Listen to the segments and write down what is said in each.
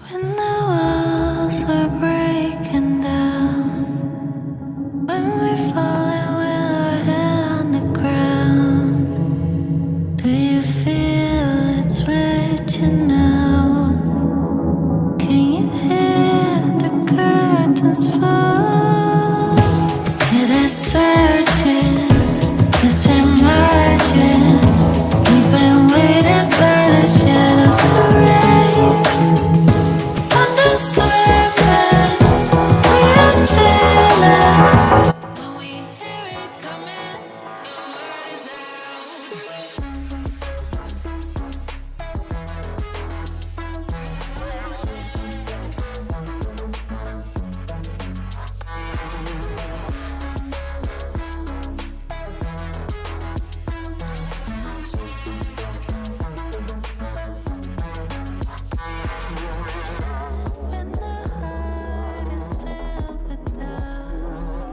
When the walls are breaking down, when we falling with our head on the ground, do you feel it's reaching now? Can you hear the curtains fall? It is certain, it's emerging. We've been waiting for the shadows to raise. On the surface, we are fearless. When we hear it coming, when the heart is filled with doubt,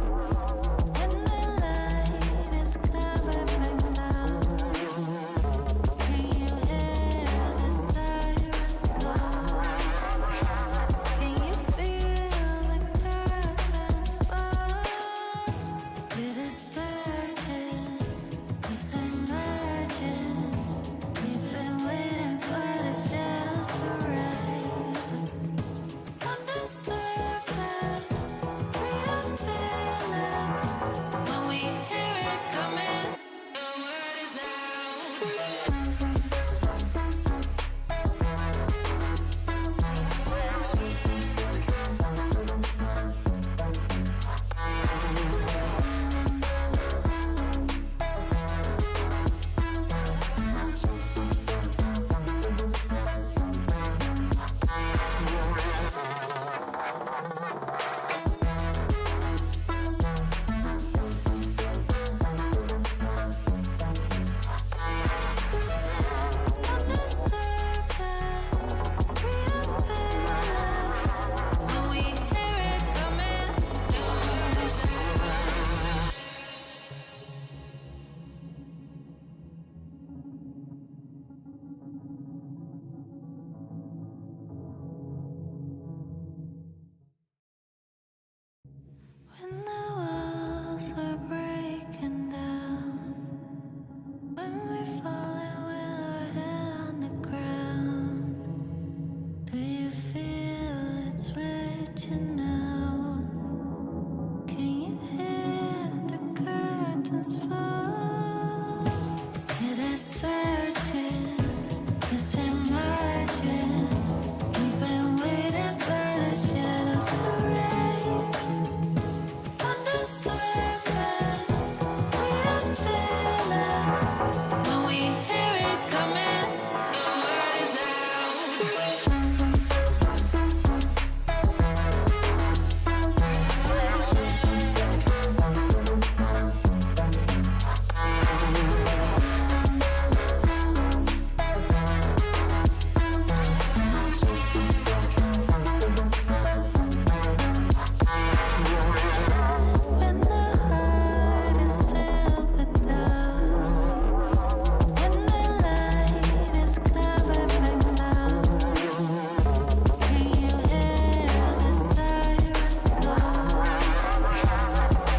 when the light is covered by clouds, can you hear the sirens call? Can you feel the curtains fall? It is certain, it's emerging. We've been waiting for the shadows to rise. On the surface, we are fearless. When we hear it coming, the word is on the surface, we are fearless. When we hear it coming, the word is when the walls are breaking down, when we falling with our head on the ground, do you feel it's reaching now? Can you hear the curtains fall? It is certain, it's emerging. We've been waiting for the shadows to raise. On the surface, we are fearless. When we hear it coming, the word is when the heart is filled with doubt, when the light is covered by clouds, can you hear the sirens call?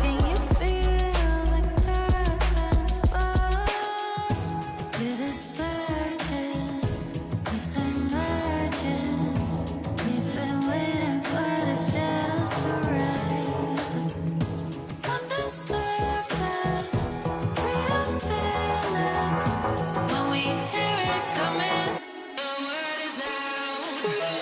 Can you feel the curtains fall? It is certain, it's emerging. We've been waiting for the shadows to rise. On the surface, we are fearless. When we hear it coming, the word is out.